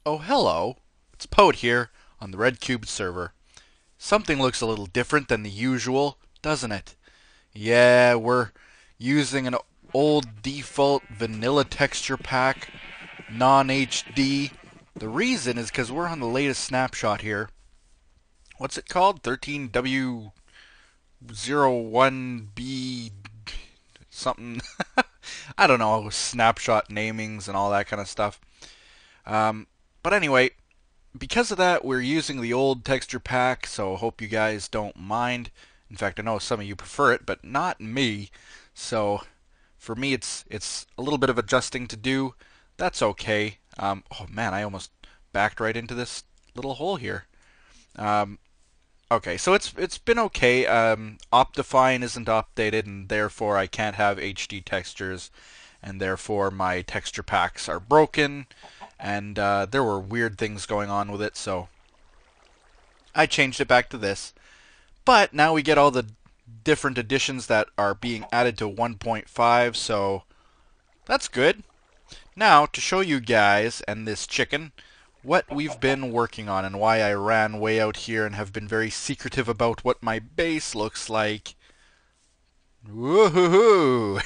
Oh, hello. It's Poet here on the RedCubed server. Something looks a little different than the usual, doesn't it? Yeah, we're using an old default vanilla texture pack, non-HD. The reason is because we're on the latest snapshot here. What's it called? 13W01B something. I don't know, snapshot namings and all that kind of stuff. But anyway, because of that, we're using the old texture pack, so hope you guys don't mind. In fact, I know some of you prefer it, but not me. So for me, it's a little bit of adjusting to do. That's okay. Oh man, I almost backed right into this little hole here. Um, okay, so it's been okay. Optifine isn't updated, and therefore I can't have HD textures, and therefore my texture packs are broken, and there were weird things going on with it, so I changed it back to this. But now we get all the different additions that are being added to 1.5, so that's good. Now, to show you guys and this chicken what we've been working on and why I ran way out here and have been very secretive about what my base looks like. Woohoo!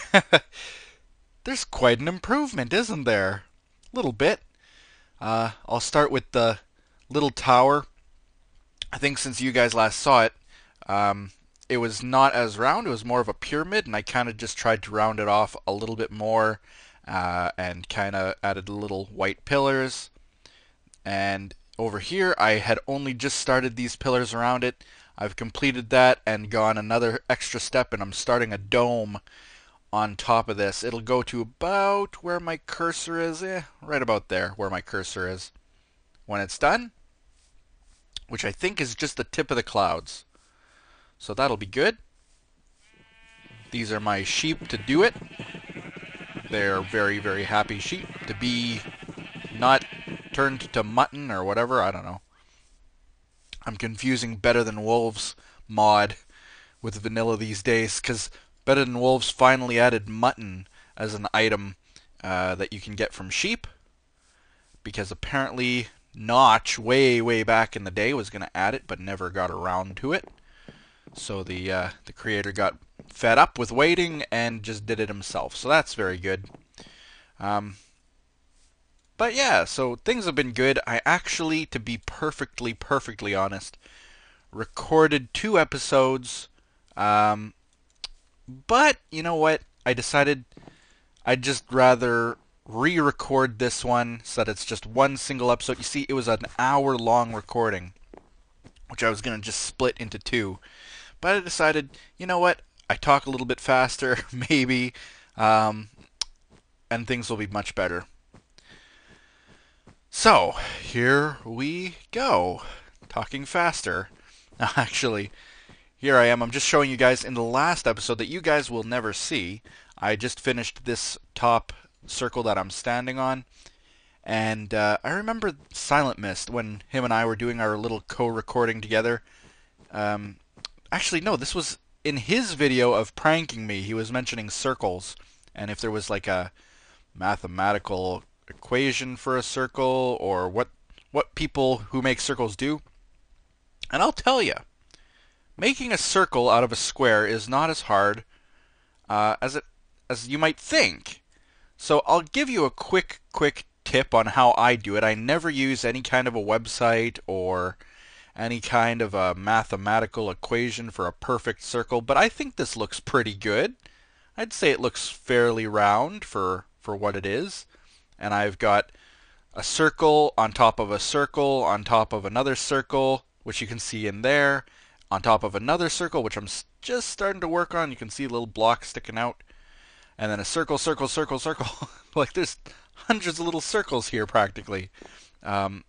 There's quite an improvement, isn't there? A little bit. I'll start with the little tower. I think since you guys last saw it, it was not as round. It was more of a pyramid, and I kind of just tried to round it off a little bit more and kind of added little white pillars. And over here, I had only just started these pillars around it. I've completed that and gone another extra step, and I'm starting a dome on top of this. It'll go to about where my cursor is, right about there where my cursor is. When it's done, which I think is just the tip of the clouds. So that'll be good. These are my sheep to do it. They're very, very happy sheep to be not turned to mutton or whatever. I don't know. I'm confusing Better Than Wolves mod with vanilla these days because Better Than Wolves finally added mutton as an item that you can get from sheep, because apparently Notch way, way back in the day was going to add it but never got around to it. So the creator got fed up with waiting and just did it himself. So that's very good. But yeah, so things have been good. I actually, to be perfectly honest, recorded 2 episodes. But you know what? I decided I'd just rather re-record this one so that it's just one single episode. You see, it was an hour-long recording, which I was going to just split into 2. But I decided, you know what? I talk a little bit faster, maybe, and things will be much better. So, here we go. Talking faster. Actually, here I am. I'm just showing you guys in the last episode that you guys will never see. I just finished this top circle that I'm standing on. And I remember SilentMyst when him and I were doing our little co-recording together. Actually, no, this was in his video of pranking me. He was mentioning circles, and if there was like a mathematical equation for a circle, or what people who make circles do. And I'll tell you, making a circle out of a square is not as hard as you might think. So I'll give you a quick tip on how I do it. I never use any kind of a website or any kind of a mathematical equation for a perfect circle, but I think this looks pretty good. I'd say it looks fairly round for what it is. And I've got a circle on top of a circle on top of another circle, which you can see in there, on top of another circle, which I'm just starting to work on. You can see a little block sticking out. And then a circle. Like there's hundreds of little circles here practically. And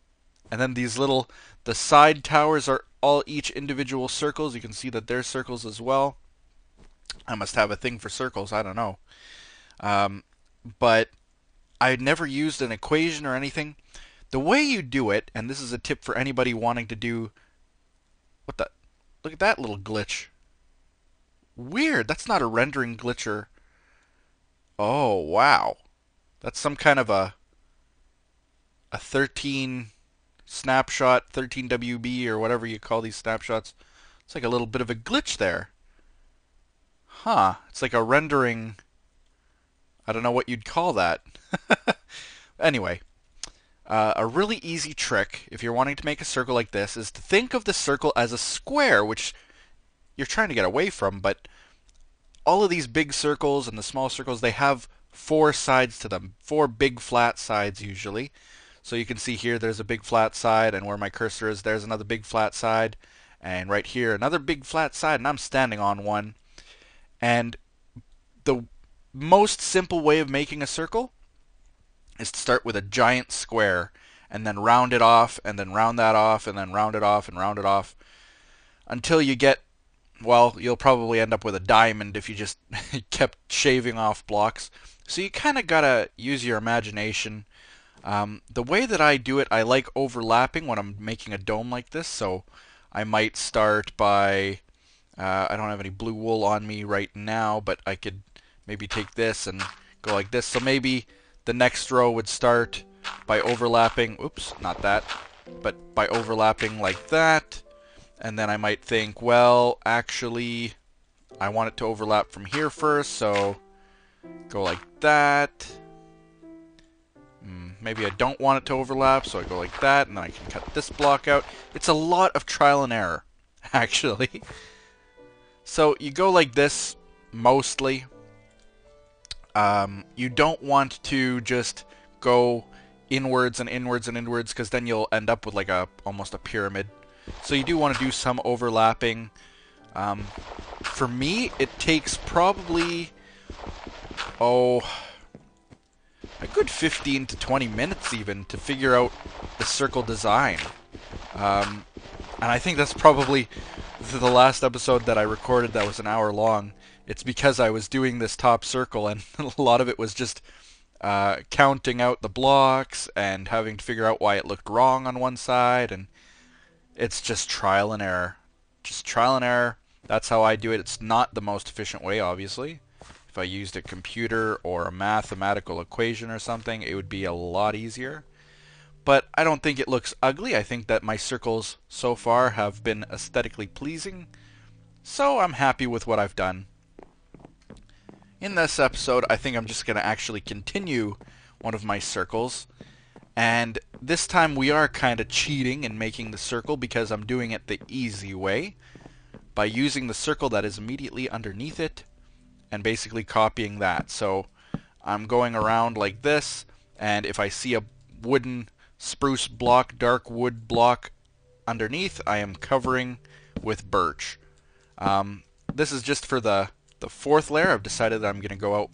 then the side towers are all each individual circles. You can see that they're circles as well. I must have a thing for circles, I don't know. But I never used an equation or anything. The way you do it, and this is a tip for anybody wanting to do... What the... Look at that little glitch. Weird, that's not a rendering glitcher. Oh, wow. That's some kind of a... a 13 snapshot, 13 WB or whatever you call these snapshots. It's like a little bit of a glitch there. Huh, it's like a rendering. I don't know what you'd call that. Anyway, a really easy trick if you're wanting to make a circle like this is to think of the circle as a square, which you're trying to get away from, but all of these big circles and the small circles, they have four sides to them, four big flat sides usually. So you can see here there's a big flat side, and where my cursor is there's another big flat side, and right here another big flat side, and I'm standing on one. And the most simple way of making a circle is to start with a giant square and then round it off and then round that off and then round it off and round it off until you get, well, you'll probably end up with a diamond if you just kept shaving off blocks. So you kind of gotta use your imagination. The way that I do it, I like overlapping when I'm making a dome like this, so I might start by, I don't have any blue wool on me right now, but I could maybe take this and go like this. So maybe the next row would start by overlapping, oops, not that, but by overlapping like that. And then I might think, well, actually, I want it to overlap from here first, so go like that. Maybe I don't want it to overlap, so I go like that, and then I can cut this block out. It's a lot of trial and error, actually. So you go like this, mostly. You don't want to just go inwards and inwards and inwards, because then you'll end up with like almost a pyramid. So you do want to do some overlapping. For me, it takes probably, a good 15 to 20 minutes even to figure out the circle design. And I think that's probably the last episode that I recorded that was an hour long. It's because I was doing this top circle, and a lot of it was just counting out the blocks and having to figure out why it looked wrong on one side, and it's just trial and error. Just trial and error. That's how I do it. It's not the most efficient way, obviously. If I used a computer or a mathematical equation or something, it would be a lot easier. But I don't think it looks ugly. I think that my circles so far have been aesthetically pleasing. So I'm happy with what I've done. In this episode, I think I'm just going to actually continue one of my circles. And this time we are kind of cheating in making the circle because I'm doing it the easy way by using the circle that is immediately underneath it and basically copying that. So I'm going around like this, and if I see a wooden spruce block, dark wood block underneath, I am covering with birch. This is just for the fourth layer. I've decided that I'm going to go out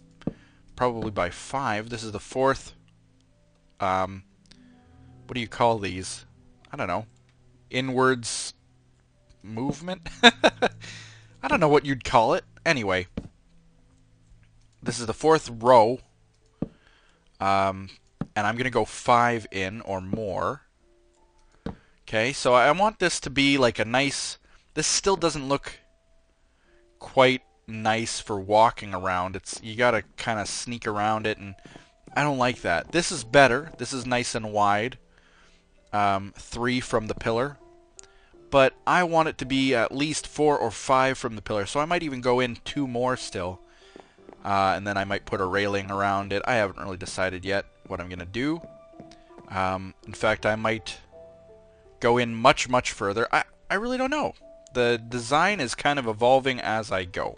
probably by 5. This is the fourth, what do you call these? I don't know. Inwards movement? I don't know what you'd call it. Anyway, this is the fourth row, and I'm going to go 5 in or more. Okay, so I want this to be like a nice... This still doesn't look quite nice for walking around. You got to kind of sneak around it, and I don't like that. This is better. This is nice and wide. 3 from the pillar. But I want it to be at least 4 or 5 from the pillar, so I might even go in 2 more still. And then I might put a railing around it. I haven't really decided yet what I'm going to do. In fact, I might go in much, much further. I really don't know. The design is kind of evolving as I go.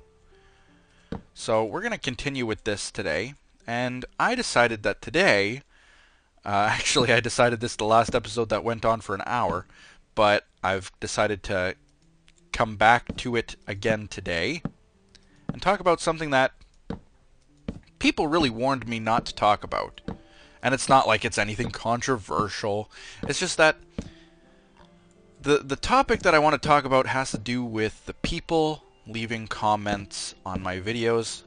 So we're going to continue with this today. And I decided that today... actually, I decided this the last episode that went on for an hour. But I've decided to come back to it again today and talk about something that people really warned me not to talk about. And it's not like it's anything controversial. It's just that the topic that I want to talk about has to do with the people leaving comments on my videos.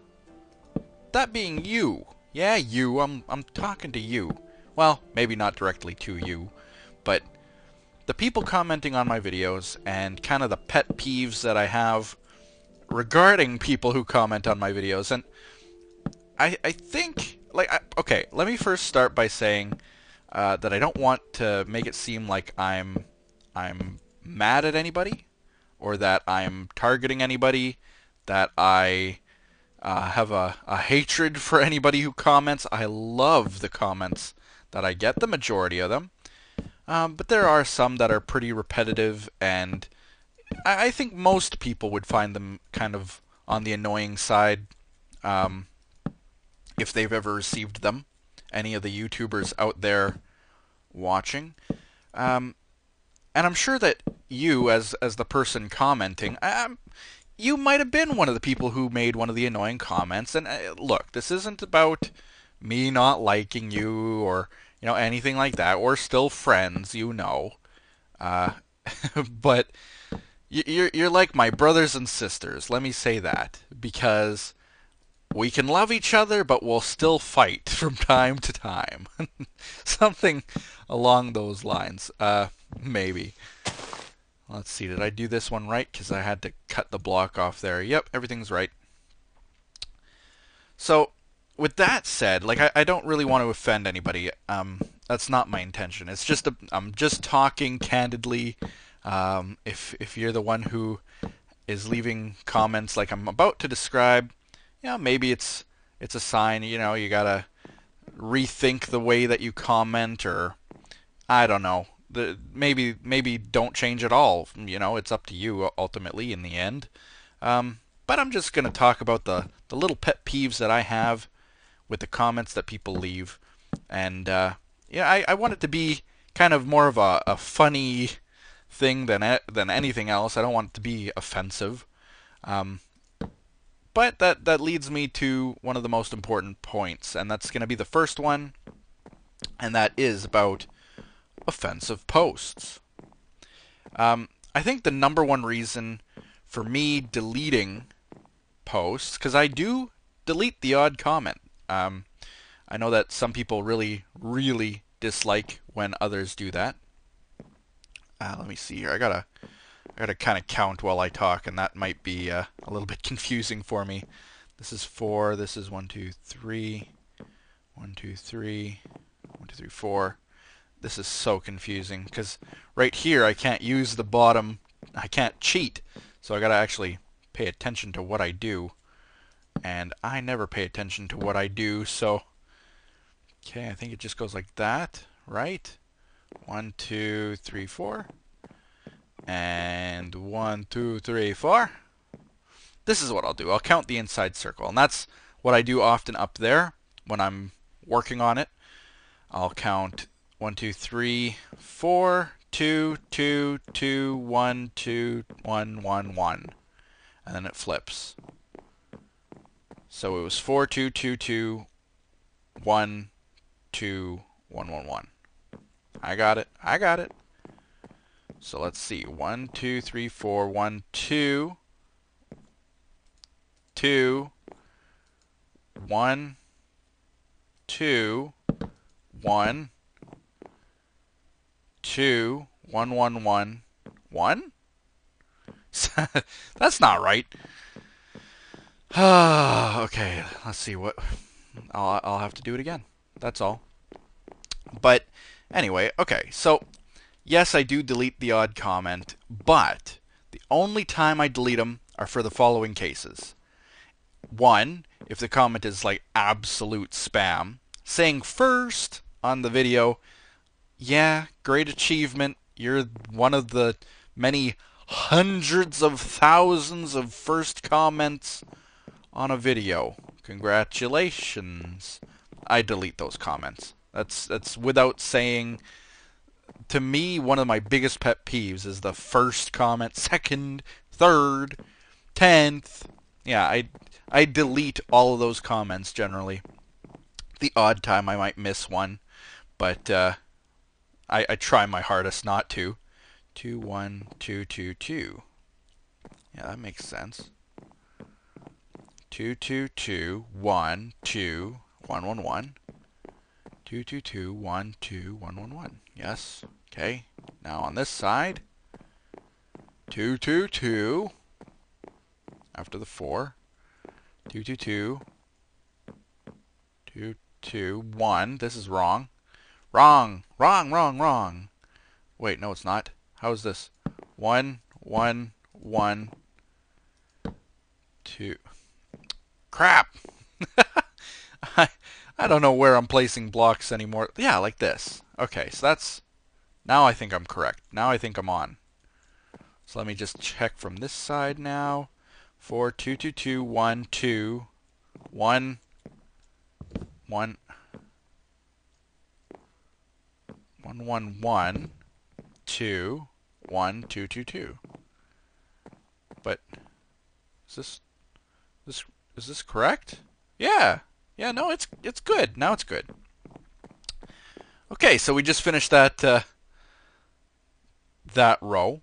That being you. Yeah, you. I'm talking to you. Well, maybe not directly to you, but the people commenting on my videos and kind of the pet peeves that I have regarding people who comment on my videos. And I think, like, okay, let me first start by saying that I don't want to make it seem like I'm mad at anybody, or that I'm targeting anybody, that I have a hatred for anybody who comments. I love the comments that I get, the majority of them. But there are some that are pretty repetitive, and I think most people would find them kind of on the annoying side, if they've ever received them. Any of the YouTubers out there watching. And I'm sure that you, as the person commenting, you might have been one of the people who made one of the annoying comments. And look, this isn't about me not liking you or anything like that. We're still friends, but you're like my brothers and sisters. Let me say that, because we can love each other, but we'll still fight from time to time. Something along those lines. Maybe. Let's see, did I do this one right? Because I had to cut the block off there. Yep, everything's right. So, with that said, like, I don't really want to offend anybody. That's not my intention. It's just I'm just talking candidly. If you're the one who is leaving comments like I'm about to describe, maybe it's a sign. You gotta rethink the way that you comment, or I don't know. Maybe don't change at all. It's up to you ultimately in the end. But I'm just gonna talk about the little pet peeves that I have with the comments that people leave, and I want it to be kind of more of a funny thing than anything else. I don't want it to be offensive. But that leads me to one of the most important points, and that's going to be the first one, and that is about offensive posts. I think the number one reason for me deleting posts, because I do delete the odd comment. I know that some people really, really dislike when others do that. Let me see here. I gotta kind of count while I talk, and that might be a little bit confusing for me. This is 4. This is 1, 2, 3. 1, 2, 3. 1, 2, 3, 4. This is so confusing because right here I can't use the bottom. I can't cheat, so I gotta actually pay attention to what I do, and I never pay attention to what I do. So okay, I think it just goes like that, right? 1, 2, 3, 4. And 1, 2, 3, 4. This is what I'll do. I'll count the inside circle, and that's what I do often up there when I'm working on it. I'll count 1, 2, 3, 4, 2, 2, 2, 1, 2, 1, 1, 1, and then it flips. So it was 4, 2, 2, 2, 1, 2, 1, 1, 1. I got it. I got it. So let's see. 1, 2, 3, 4. 1, 2, 2, 1, 2, 1, 2, 1, 1, 1, 1? That's not right. Okay, let's see what. I'll have to do it again. That's all. But anyway, okay. So yes, I do delete the odd comment, but the only time I delete them are for the following cases. 1, if the comment is like absolute spam, saying first on the video, yeah, great achievement. You're one of the many hundreds of thousands of first comments on a video. Congratulations. I delete those comments. That's without saying. To me, one of my biggest pet peeves is the first comment, second, third, 10th. Yeah, I delete all of those comments generally. The odd time I might miss one, but I try my hardest not to. 2, 1, 2, 2, 2. Yeah, that makes sense. 2, 2, 2, 1, 2, 1, 1, 1. 2, 2, 2, 1, 2, 1, 1, 1. Yes. Okay. Now on this side, 2, 2, 2. After the 4. 2, 2, 2. 2, 2, 1. This is wrong. Wrong. Wrong, wrong, wrong. Wait, no, it's not. How is this? 1, 1, 1, 2. Crap! I, I don't know where I'm placing blocks anymore. Yeah, like this. Okay, so that's... Now I think I'm correct. Now I think I'm on. So let me just check from this side now. 4, 2, 2, 2, 1, 2, 1, 1, 1, 1, 1, 2, 1, 2, 2, 2. But is this correct? Yeah. Yeah, no, it's good. Now it's good. Okay, so we just finished that that row.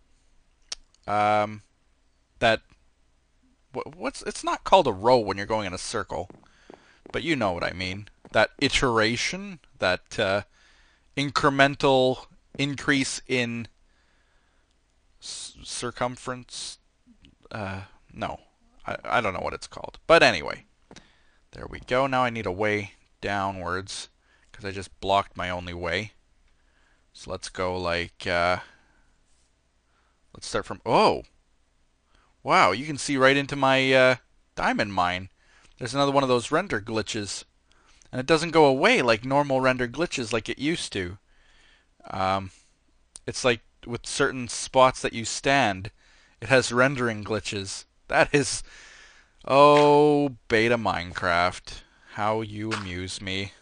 That what's it's not called a row when you're going in a circle, but you know what I mean. That iteration, that incremental increase in circumference. No, I don't know what it's called. But anyway, there we go. Now I need a way downwards because I just blocked my only way. So let's go like, let's start from, oh, wow, you can see right into my diamond mine. There's another one of those render glitches. And it doesn't go away like normal render glitches like it used to. It's like with certain spots that you stand, it has rendering glitches. That is, oh, beta Minecraft. How you amuse me.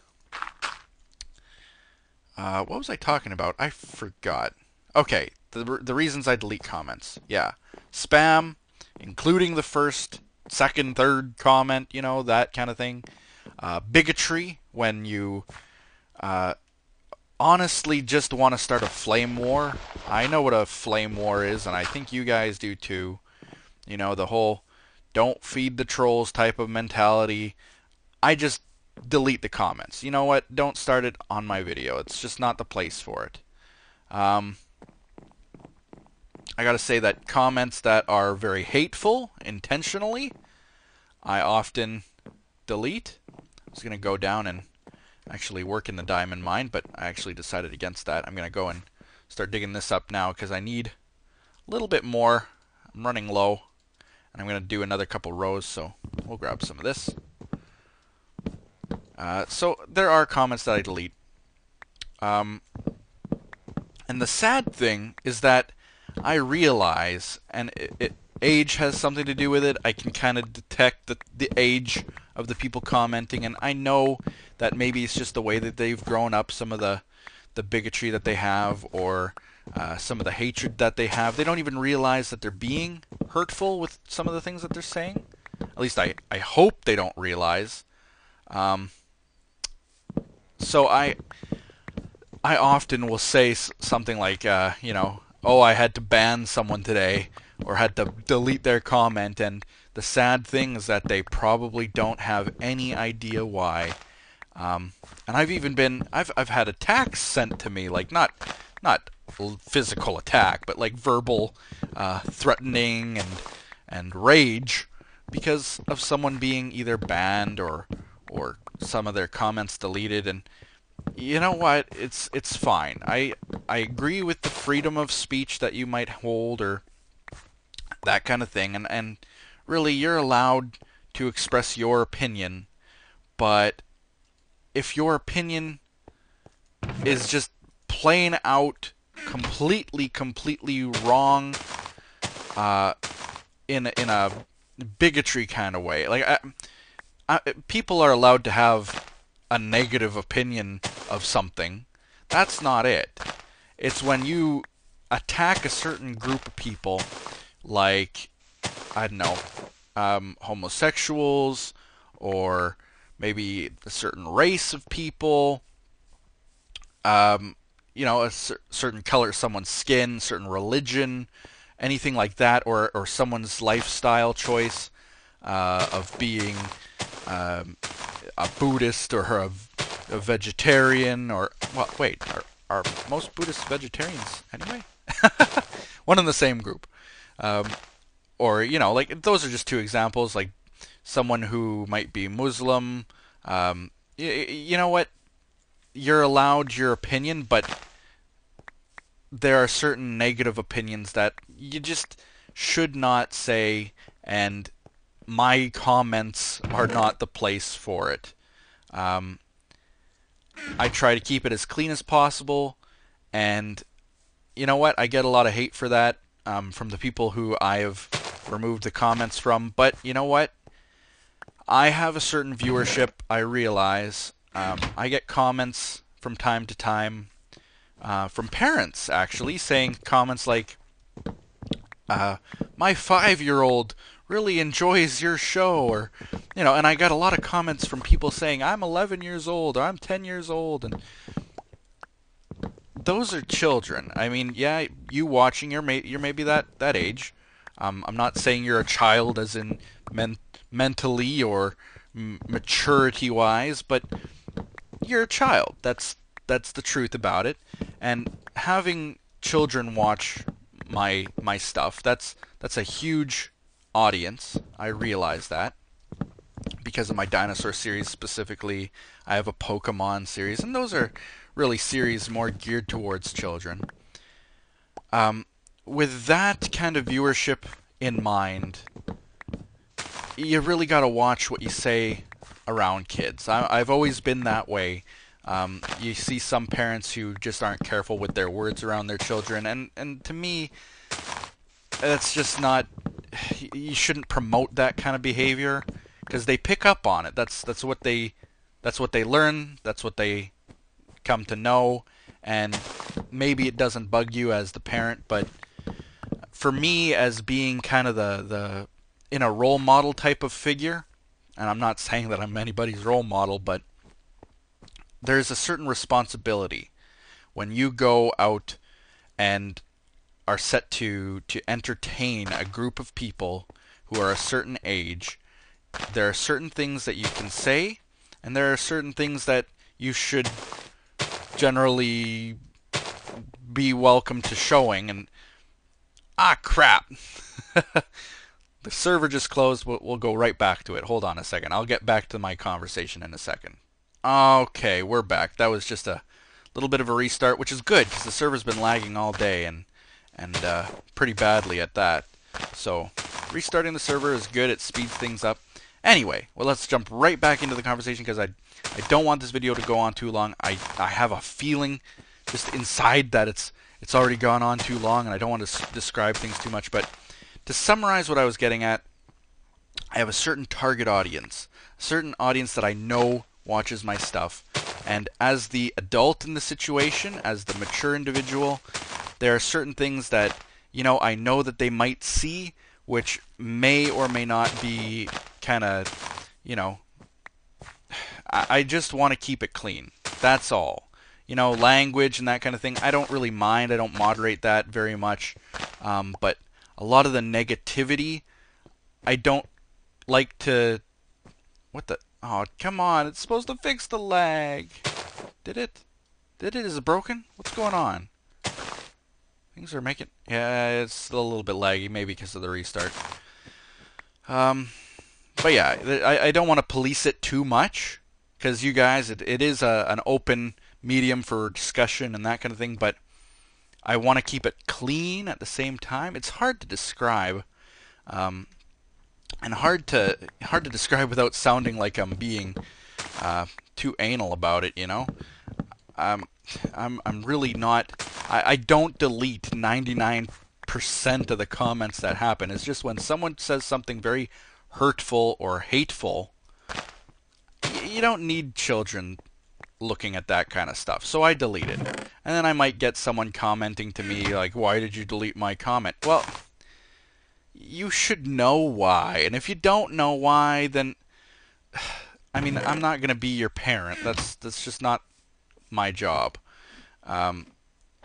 What was I talking about? I forgot. Okay, the reasons I delete comments. Yeah. Spam, including the first, second, third comment, you know, that kind of thing. Bigotry, when you honestly just want to start a flame war. I know what a flame war is, and I think you guys do too. You know, the whole don't feed the trolls type of mentality. I just delete the comments. You know what? Don't start it on my video. It's just not the place for it. I gotta say that comments that are very hateful, intentionally, I often delete. I was gonna go down and actually work in the diamond mine, but I actually decided against that. I'm gonna go and start digging this up now because I need a little bit more. I'm running low, and I'm gonna do another couple rows, so we'll grab some of this. So there are comments that I delete. And the sad thing is that I realize, and age has something to do with it, I can kind of detect the age of the people commenting, and I know that maybe it's just the way that they've grown up, some of the bigotry that they have, or some of the hatred that they have. They don't even realize that they're being hurtful with some of the things that they're saying. At least I hope they don't realize. So I often will say something like, you know, oh, I had to ban someone today, or had to delete their comment, and the sad thing is that they probably don't have any idea why. And I've even been, I've had attacks sent to me, like not physical attack, but like verbal threatening and rage because of someone being either banned or some of their comments deleted. And you know what? It's fine. I agree with the freedom of speech that you might hold, or that kind of thing, and really you're allowed to express your opinion, but if your opinion is just plain out completely wrong in a bigotry kind of way, like people are allowed to have a negative opinion of something. That's not it. It's when you attack a certain group of people, like, I don't know, homosexuals, or maybe a certain race of people, you know, a certain color of someone's skin, certain religion, anything like that, or someone's lifestyle choice of being a Buddhist or a vegetarian, or, well, wait, are most Buddhists vegetarians anyway? One in the same group. Or, you know, like, those are just two examples, like someone who might be Muslim. You know what? you're allowed your opinion, but there are certain negative opinions that you just should not say, and my comments are not the place for it. Um, I try to keep it as clean as possible, and you know what? I get a lot of hate for that from the people who I have removed the comments from, but you know what? I have a certain viewership, I realize. I get comments from time to time from parents, actually, saying comments like, my 5-year-old really enjoys your show, or, and I got a lot of comments from people saying, I'm 11 years old, or I'm 10 years old, and those are children. I mean, yeah, you watching, you're maybe that age. I'm not saying you're a child as in mentally or maturity-wise, but you're a child. That's the truth about it. And having children watch my stuff, that's a huge audience. I realize that because of my dinosaur series specifically. I have a Pokemon series, and those are really series more geared towards children. With that kind of viewership in mind, you really got to watch what you say around kids. I've always been that way. You see some parents who just aren't careful with their words around their children, and to me, that's just not. You shouldn't promote that kind of behavior because they pick up on it. That's what they learn. That's what they come to know, and maybe it doesn't bug you as the parent, but for me, as being kind of the in a role model type of figure, and I'm not saying that I'm anybody's role model, but there's a certain responsibility when you go out and are set to entertain a group of people who are a certain age. There are certain things that you can say, and there are certain things that you should generally be welcome to showing. And crap. The server just closed. We'll go right back to it. Hold on a second. I'll get back to my conversation in a second. Okay, we're back. That was just a little bit of a restart, which is good because the server's been lagging all day and pretty badly at that. So restarting the server is good. It speeds things up. Anyway, well, let's jump right back into the conversation because I don't want this video to go on too long. I have a feeling just inside that it's already gone on too long, and I don't want to describe things too much. But to summarize what I was getting at, I have a certain target audience, a certain audience that I know watches my stuff. And as the adult in the situation, as the mature individual, there are certain things that, I know that they might see, which may or may not be kind of, I just want to keep it clean. That's all. Language and that kind of thing, I don't really mind. I don't moderate that very much. But a lot of the negativity, I don't like to... What the... Oh, come on. It's supposed to fix the lag. Did it? Is it broken? What's going on? Things are making... Yeah, it's still a little bit laggy, maybe because of the restart. But yeah, I don't want to police it too much, because you guys, it is an open medium for discussion and that kind of thing, but I want to keep it clean at the same time. It's hard to describe, and hard to describe without sounding like I'm being too anal about it, I'm really not... I don't delete 99% of the comments that happen. It's just when someone says something very hurtful or hateful, you don't need children looking at that kind of stuff. So I delete it. And then I might get someone commenting to me like, why did you delete my comment? Well, you should know why. And if you don't know why, then... I mean, I'm not going to be your parent. That's just not my job.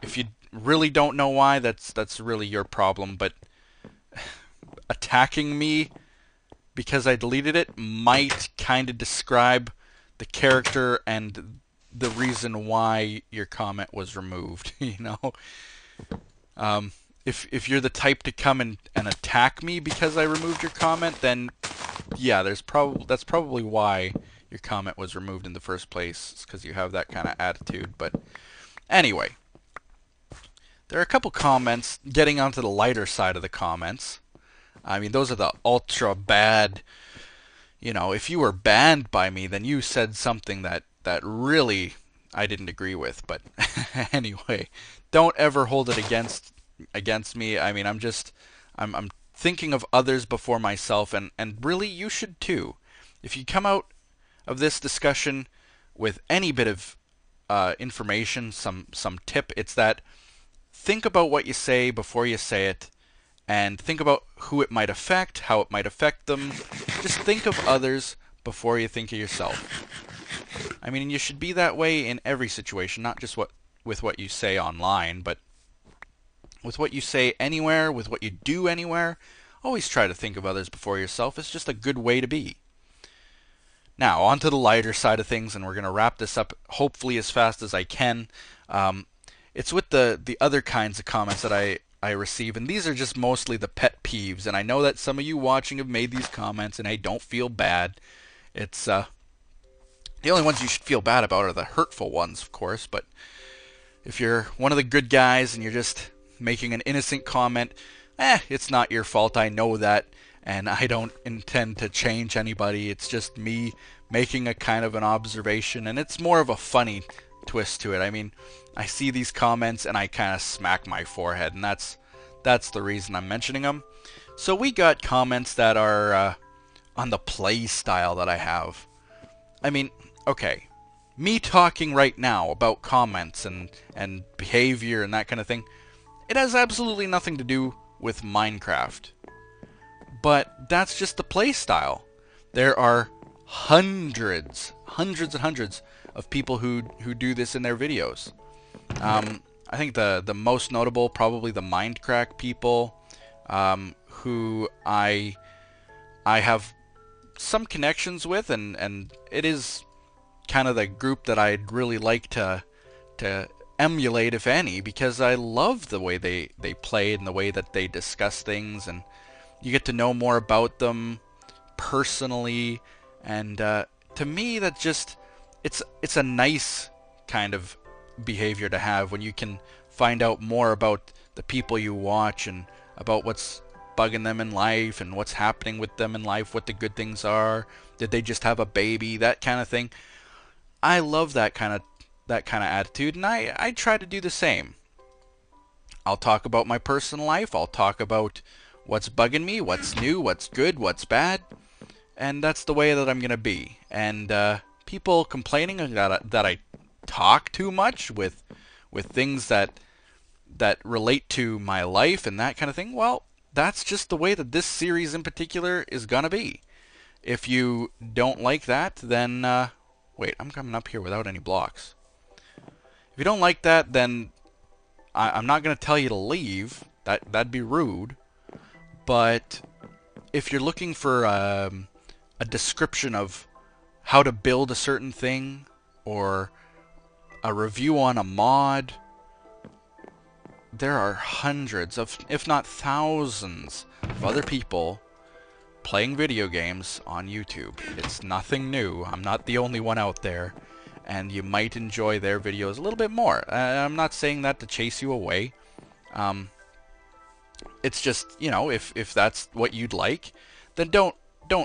If you really don't know why, that's really your problem. But attacking me because I deleted it might kind of describe the character and the reason why your comment was removed. If you're the type to come and attack me because I removed your comment, then yeah, that's probably why your comment was removed in the first place because you have that kind of attitude. But anyway, there are a couple comments getting onto the lighter side of the comments. I mean, those are the ultra bad. You know, if you were banned by me, then you said something that really I didn't agree with. But anyway, don't ever hold it against me. I mean, I'm thinking of others before myself, and really you should too. If you come out of this discussion with any bit of information, some tip, it's that think about what you say before you say it, and think about who it might affect, how it might affect them. Just think of others before you think of yourself. I mean, you should be that way in every situation, not just with what you say online, but with what you say anywhere, with what you do anywhere. Always try to think of others before yourself. It's just a good way to be. Now, on to the lighter side of things, and we're going to wrap this up hopefully as fast as I can. It's with the other kinds of comments that I receive, and these are just mostly the pet peeves. And I know that some of you watching have made these comments, and I don't feel bad. It's the only ones you should feel bad about are the hurtful ones, of course. But if you're one of the good guys and you're just making an innocent comment, it's not your fault. I know that, and I don't intend to change anybody. It's just me making a kind of an observation, and it's more of a funny twist to it. I mean, I see these comments and I kind of smack my forehead, and that's the reason I'm mentioning them. So we got comments that are on the play style that I have. I mean, okay, me talking right now about comments and behavior and that kind of thing, it has absolutely nothing to do with Minecraft. But that's just the play style. There are hundreds and hundreds of people who do this in their videos. I think the most notable, probably the Mindcrack people, who I have some connections with, and it is kind of the group that I'd really like to emulate, if any, because I love the way they play and the way that they discuss things, and you get to know more about them personally, and to me that's just it's a nice kind of behavior to have when you can find out more about the people you watch and about what's bugging them in life and what's happening with them in life, what the good things are, did they just have a baby, that kind of thing. I love that kind of attitude, and I try to do the same. I'll talk about my personal life, I'll talk about what's bugging me, what's new, what's good, what's bad, and that's the way that I'm gonna be. And people complaining that I talk too much with things that relate to my life and that kind of thing, well, that's just the way that this series in particular is gonna be. If you don't like that, then wait, I'm coming up here without any blocks. If you don't like that, then I'm not gonna tell you to leave. That'd be rude. But if you're looking for a description of how to build a certain thing, or a review on a mod, there are hundreds of, if not thousands, of other people playing video games on YouTube. It's nothing new. I'm not the only one out there, and you might enjoy their videos a little bit more. I'm not saying that to chase you away. It's just, you know, if that's what you'd like, then don't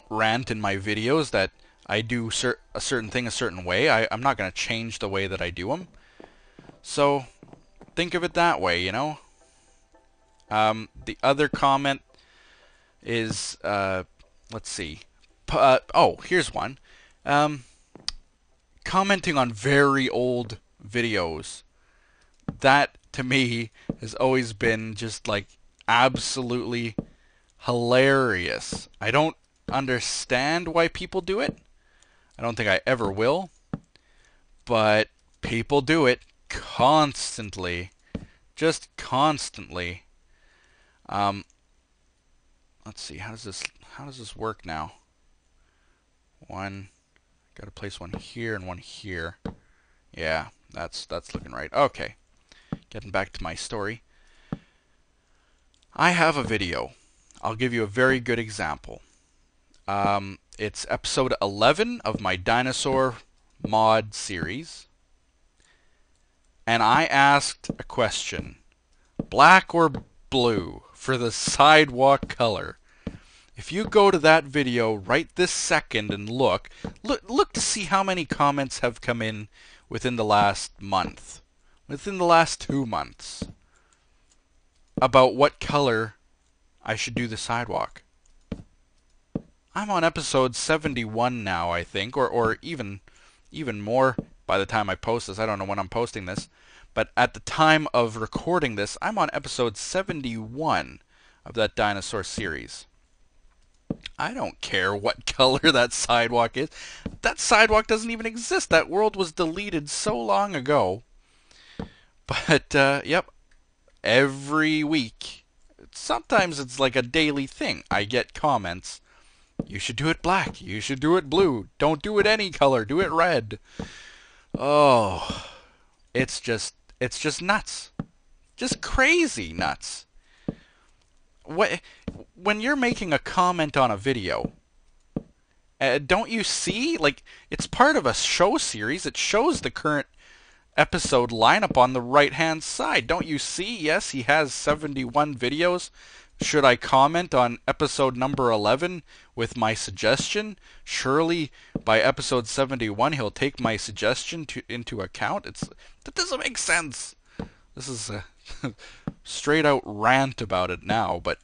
rant in my videos that I do a certain thing a certain way. I'm not going to change the way that I do them. So think of it that way, you know. The other comment is, let's see. Oh, here's one. Commenting on very old videos. That, to me, has always been just, like, absolutely hilarious. I don't understand why people do it. I don't think I ever will. But people do it constantly. Just constantly. Let's see, how does this work now? Gotta place one here and one here. Yeah, that's looking right. Okay. Getting back to my story. I have a video. I'll give you a very good example. It's episode 11 of my dinosaur mod series. And I asked a question. Black or blue for the sidewalk color? If you go to that video right this second and look to see how many comments have come in within the last month, within the last 2 months, about what color I should do the sidewalk. I'm on episode 71 now, I think, or even more by the time I post this. I don't know when I'm posting this, but at the time of recording this, I'm on episode 71 of that dinosaur series. I don't care what color that sidewalk is. That sidewalk doesn't even exist. That world was deleted so long ago. But, yep, every week, sometimes it's like a daily thing, I get comments. You should do it black. You should do it blue. Don't do it any color. Do it red. Oh, it's just nuts. Just crazy nuts. When you're making a comment on a video, don't you see, like, it's part of a show series. It shows the current episode lineup on the right hand side. Don't you see? Yes, he has 71 videos. Should I comment on episode number 11 with my suggestion? Surely by episode 71 he'll take my suggestion into account. That doesn't make sense. This is a straight out rant about it now, but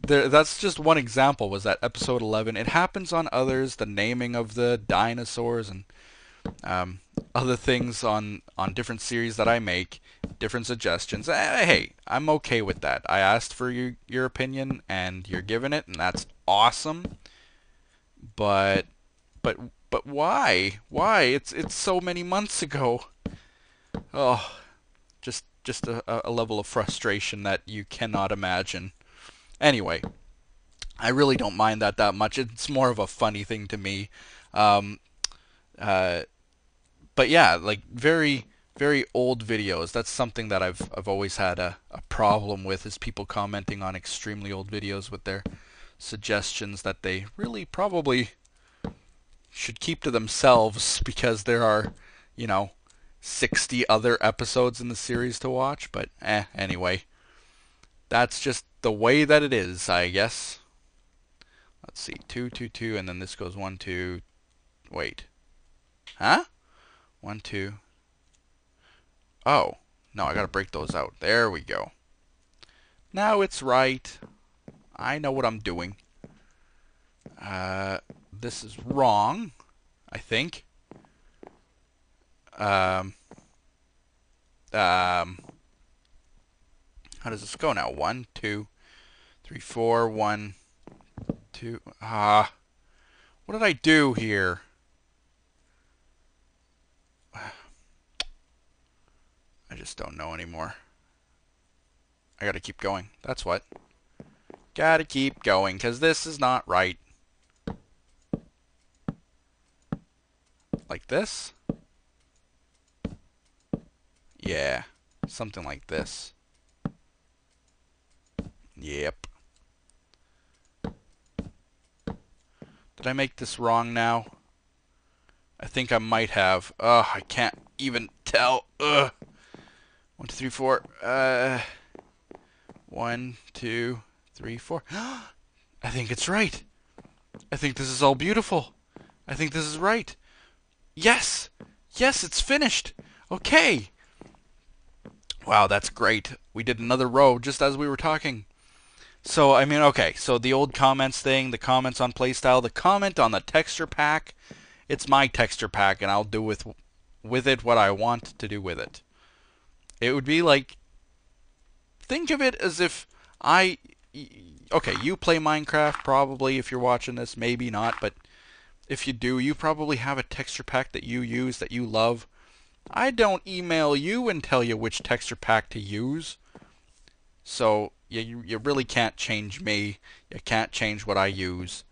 that's just one example, was that episode 11. It happens on others, the naming of the dinosaurs and other things on different series that I make, different suggestions. Hey, I'm okay with that. I asked for your opinion and you're giving it, and that's awesome. But why? Why? It's so many months ago. Oh, just a level of frustration that you cannot imagine. Anyway, I really don't mind that much. It's more of a funny thing to me. But yeah, like very old videos. That's something that I've always had a problem with, is people commenting on extremely old videos with their suggestions that they really probably should keep to themselves, because there are, 60 other episodes in the series to watch. But anyway, that's just the way that it is, I guess. Let's see, 2, 2, 2, and then this goes 1, 2. Wait, huh? 1, 2. Oh, no, I gotta break those out. There we go. Now it's right. I know what I'm doing. This is wrong, I think. How does this go now? 1, 2, 3, 4, 1, 2. What did I do here? I just don't know anymore. I gotta keep going. That's what. Gotta keep going, because this is not right. Like this? Yeah, something like this. Yep. Did I make this wrong now? I think I might have. Ugh, I can't even tell. Ugh. 1, 2, 3, 4. 1, 2, 3, 4. I think it's right. I think this is all beautiful. I think this is right. Yes! Yes, it's finished! Okay! Wow, that's great. We did another row just as we were talking. So, I mean, okay, so the old comments thing, the comments on playstyle, the comment on the texture pack, it's my texture pack, and I'll do with it what I want to do with it. It would be like, think of it as if okay, you play Minecraft probably if you're watching this, maybe not, but if you do, you probably have a texture pack that you use, that you love. I don't email you and tell you which texture pack to use. So you really can't change me. You can't change what I use.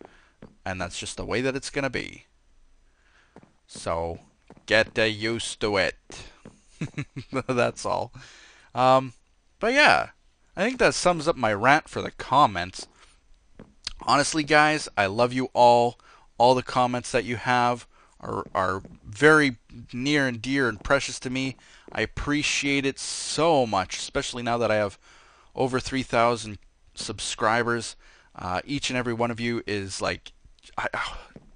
And that's just the way that it's going to be. So get used to it. That's all. But yeah, I think that sums up my rant for the comments. Honestly, guys, I love you all. All the comments that you have are very near and dear and precious to me. I appreciate it so much, especially now that I have over 3,000 subscribers. Each and every one of you is like, I,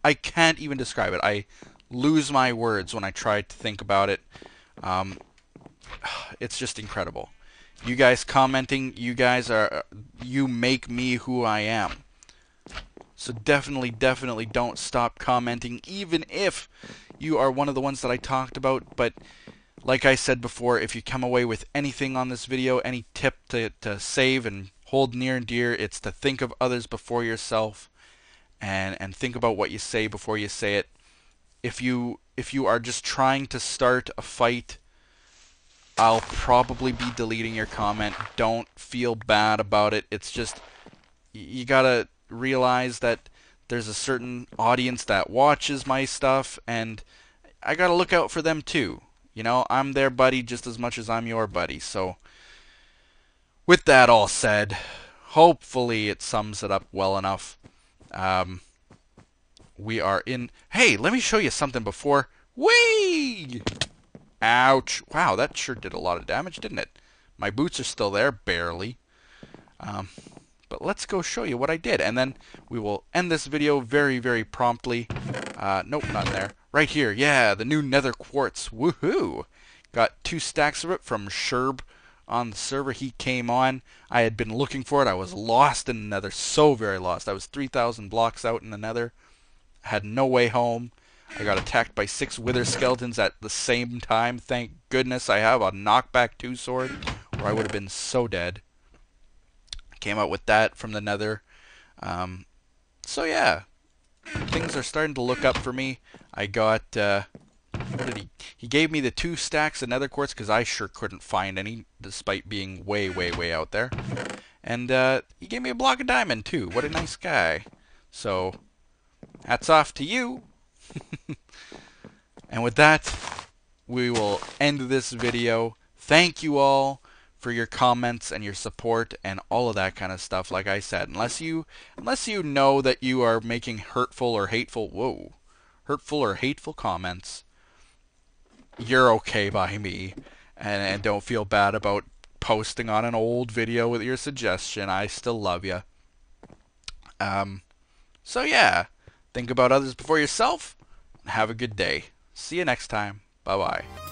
I can't even describe it. I lose my words when I try to think about it. Um, it's just incredible. You guys commenting, you make me who I am. So definitely don't stop commenting, even if you are one of the ones that I talked about. But like I said before, if you come away with anything on this video, any tip to save and hold near and dear, it's to think of others before yourself, and think about what you say before you say it. If you are just trying to start a fight, I'll probably be deleting your comment. Don't feel bad about it. It's just, you gotta realize that there's a certain audience that watches my stuff, and I gotta look out for them too. You know, I'm their buddy just as much as I'm your buddy. So, with that all said, hopefully it sums it up well enough. We are in... Hey, let me show you something before... Whee! Ouch. Wow, that sure did a lot of damage, didn't it? My boots are still there, barely. But let's go show you what I did, and then we will end this video very promptly. Nope, not in there. Right here, yeah, the new Nether quartz. Woohoo! Got 2 stacks of it from Sherb on the server. He came on. I had been looking for it. I was lost in the Nether, so very lost. I was 3,000 blocks out in the Nether. Had no way home. I got attacked by 6 wither skeletons at the same time. Thank goodness I have a knockback 2 sword, or I would have been so dead. Came out with that from the Nether. So yeah, things are starting to look up for me. I got, what did he gave me the 2 stacks of Nether quartz, because I sure couldn't find any, despite being way out there. And he gave me a block of diamond too. What a nice guy. So, hats off to you. And with that, we will end this video. Thank you all for your comments and your support and all of that kind of stuff. Like I said, unless you know that you are making hurtful or hateful comments, you're okay by me, and don't feel bad about posting on an old video with your suggestion. I still love you. So yeah, think about others before yourself. Have a good day. See you next time. Bye bye.